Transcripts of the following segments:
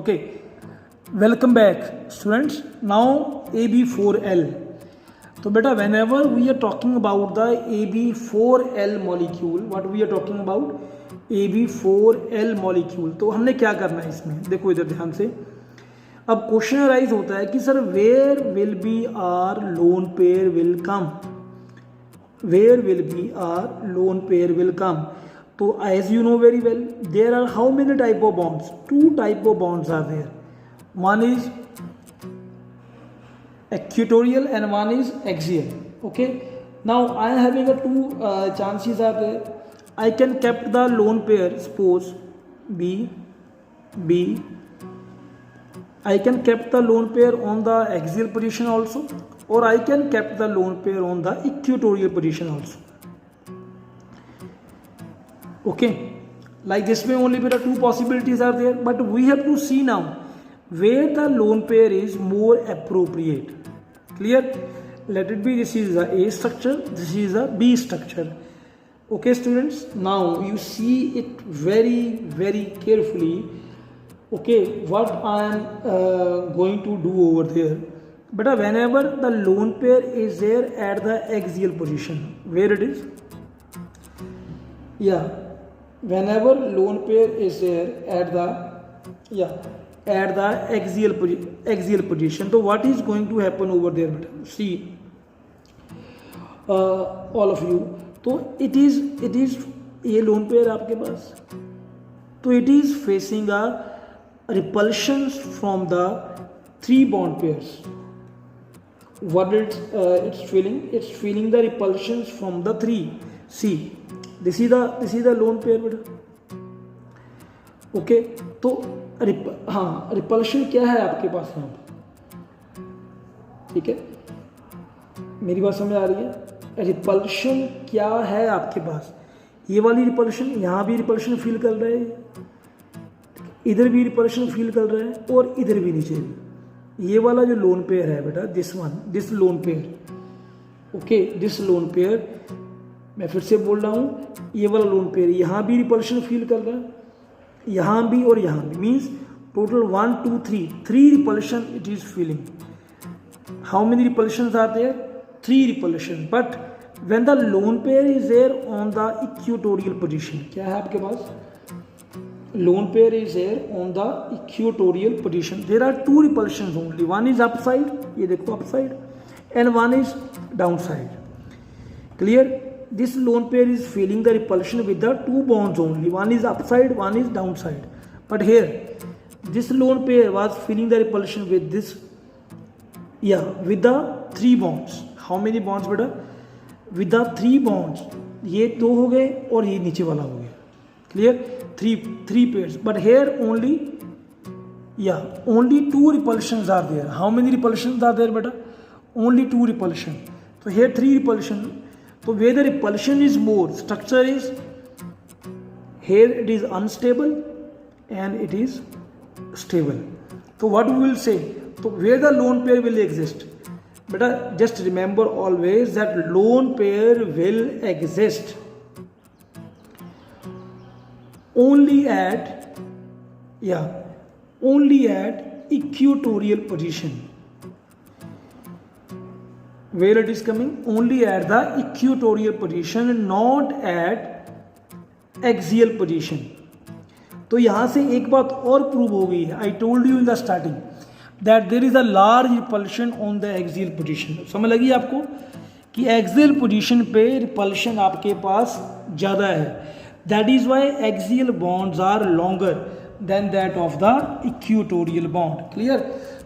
Okay, welcome back students. Now AB4L. तो बेटा whenever we are talking about the AB4L molecule, what we are talking about AB4L molecule, तो हमने क्या करना है इसमें, देखो इधर ध्यान से. अब क्वेश्चन अराइज होता है कि sir where will be our lone pair will come, where will be our lone pair will come. तो as you know very well, there are how many type of bonds? Two type of bonds are there. One is equatorial and one is axial. Okay, now I am having a two chances are there. I can kept the lone pair, suppose B. I can kept the lone pair on the axial position also, or I can kept the lone pair on the equatorial position also. Okay, like this way only there are two possibilities are there, but we have to see now where the lone pair is more appropriate. Clear? Let it be this is the A structure, this is the B structure. Okay students, now you see it very carefully. Okay, what I am going to do over there. But whenever the lone pair is there at the axial position, where it is? Yeah, whenever lone pair is there at the axial position, so what is going to happen over there? See, all of you, तो it is ये lone pair आपके पास, तो it is facing a repulsions from the three bond pairs. What it's feeling? It's feeling the repulsions from the three. See, this is the lone pair बेटा. Okay, तो repulsion क्या है आपके पास यहाँ पर? ठीक है, मेरी बात समझ आ रही है? रिपल्शन क्या है आपके पास? ये वाली रिपल्शन, यहाँ भी रिपल्शन फील कर रहा है, इधर भी रिपल्शन फील कर रहा है, और इधर भी नीचे भी. ये वाला जो लोन पेयर है बेटा, this lone pair. Okay, this lone pair, मैं फिर से बोल रहा हूँ, ये वाला लोन पेयर यहाँ भी रिपल्शन फील कर रहा है, यहाँ भी और यहाँ भी. Means total 1 2 3 repulsion it is feeling. How many repulsions are there? 3 repulsion. But when the lone pair is there on the equatorial position, क्या है आपके पास? Lone pair is there on the equatorial position. There are 2 repulsions only. One is upside, ये देखो upside, and one is downside. Clear? This lone pair is feeling the repulsion with the 2 bonds only. One is upside, one is downside. But here, this lone pair was feeling the repulsion with this, with the 3 bonds. How many bonds बेटा? With the 3 bonds. ये 2 हो गए और ये नीचे वाला हो गया. Clear? 3 pairs. But here only 2 repulsions are there. How many repulsions are there बेटा? Only 2 repulsion. So here 3 repulsion. So where the repulsion is more, structure is here it is unstable and it is stable. So what we will say? So where the lone pair will exist? But just remember always that lone pair will exist only at equatorial position. Where it is coming? Only at the equatorial position, not at axial position. तो यहाँ से एक बात और prove हो गई है. I told you in the starting that there is a large repulsion on the axial position. समझ लगी आपको कि axial position पे repulsion आपके पास ज़्यादा है. That is why axial bonds are longer than that of the equatorial bond. Clear?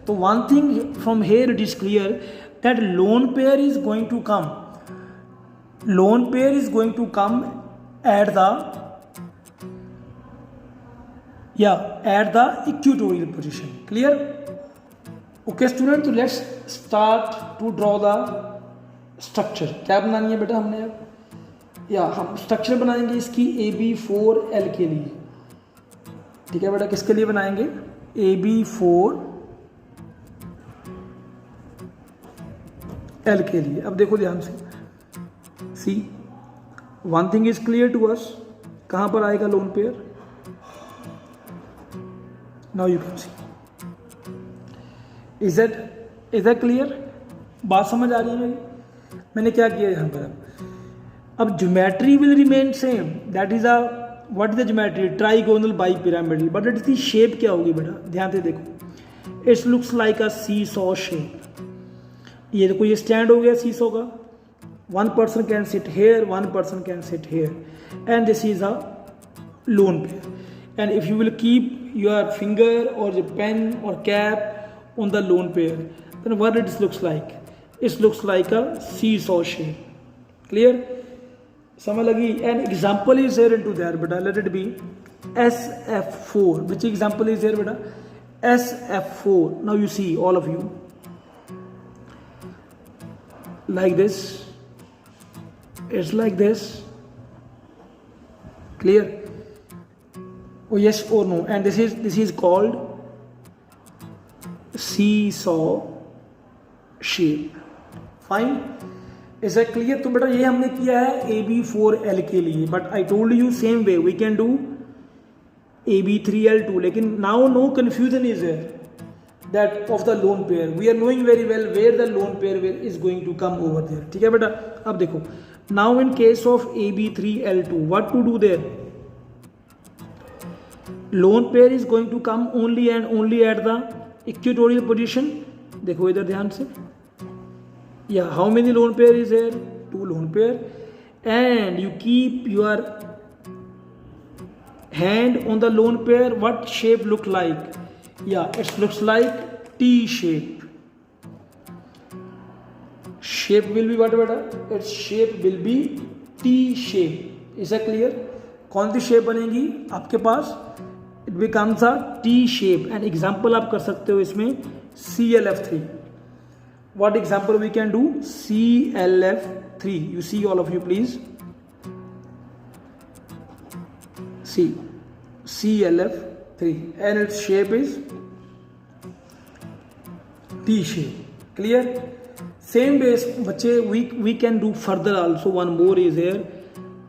तो one thing from here it is clear that lone pair is going to come. Lone pair is going to come at the equatorial position. Clear? Okay student, so let's start to draw the structure. क्या बनानी है बेटा हमने अब? हम structure बनाएंगे इसकी AB4L के लिए. ठीक है बेटा, किसके लिए बनाएंगे? AB4L के लिए. अब देखो ध्यान से, see one thing is clear to us. कहां पर आएगा lone pair? Now you can see. Is that clear? बात समझ आ रही है मेरी? मैंने क्या किया यहाँ पर, अब geometry will remain same, that is a what is the geometry, trigonal bipyramidal but इसकी शेप क्या होगी बेटा, ध्यान से देखो, it's looks like a seesaw shape. ये देखो ये स्टैंड हो गया सी सॉ का, one person can sit here, one person can sit here, and this is a lone pair, and if you will keep your finger और pen और cap on the lone pair, then what it looks like? It looks like a seesaw shape. Clear? समझ लगी? An example is there into there, beta. Let it be SF4. Which example is there, beta? SF4. Now you see, all of you, like this. It's like this. Clear? Oh yes or no? And this is called seesaw shape. Fine. Is that clear? तो बेटा ये हमने किया है AB4L के लिए, but I told you same way we can do AB3L2, लेकिन now no confusion is there that of the lone pair. We are knowing very well where the lone pair is going to come over there. ठीक है बेटा? अब देखो, now in case of AB3L2, what to do there? Lone pair is going to come only and only at the equatorial position. देखो इधर ध्यान से, yeah, how many lone pair is there? 2 lone pair, and you keep your hand on the lone pair. What shape look like? Yeah, it looks like T shape. Shape will be what beta? Its shape will be T shape. Is that clear? कौन सी shape बनेगी आपके पास? It becomes a T shape. And example आप कर सकते हो इसमें CLF3. What example we can do? CLF3. You see, all of you, please. See, CLF3, and its shape is T shape. Clear? Same base, बच्चे, we can do further also. One more is here.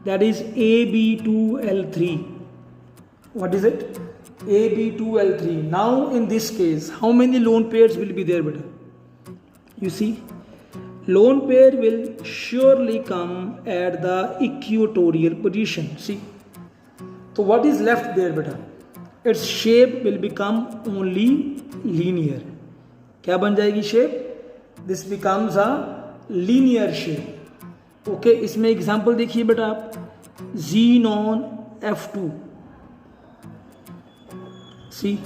That is AB2L3. What is it? AB2L3. Now in this case, how many lone pairs will be there, beta? You see, lone pair will surely come at the equatorial position. See, so what is left there, beta? Its shape will become only linear. क्या बन जाएगी shape? This becomes a linear shape. Okay, इसमें example देखिए बेटा आप, xenon F2. See,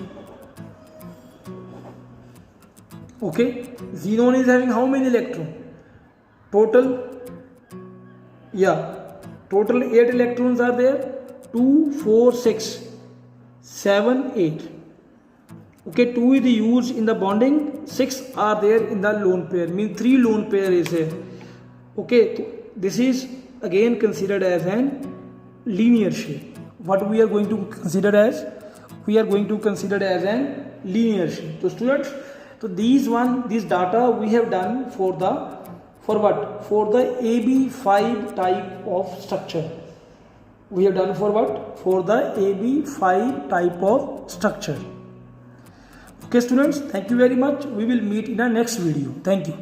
okay, xenon is having how many electrons? Total, yeah, total 8 electrons are there. 2, 4, 6, 7, 8. Okay, 2 is used in the bonding, 6 are there in the lone pair, means 3 lone pair is here. Okay, so this is again considered as an linear shape. What we are going to consider as? We are going to consider as an linear shape. So students, so these data we have done for what? For the AB5 type of structure. We have done for what? For the AB5 type of structure. Okay students, thank you very much. We will meet in our next video. Thank you.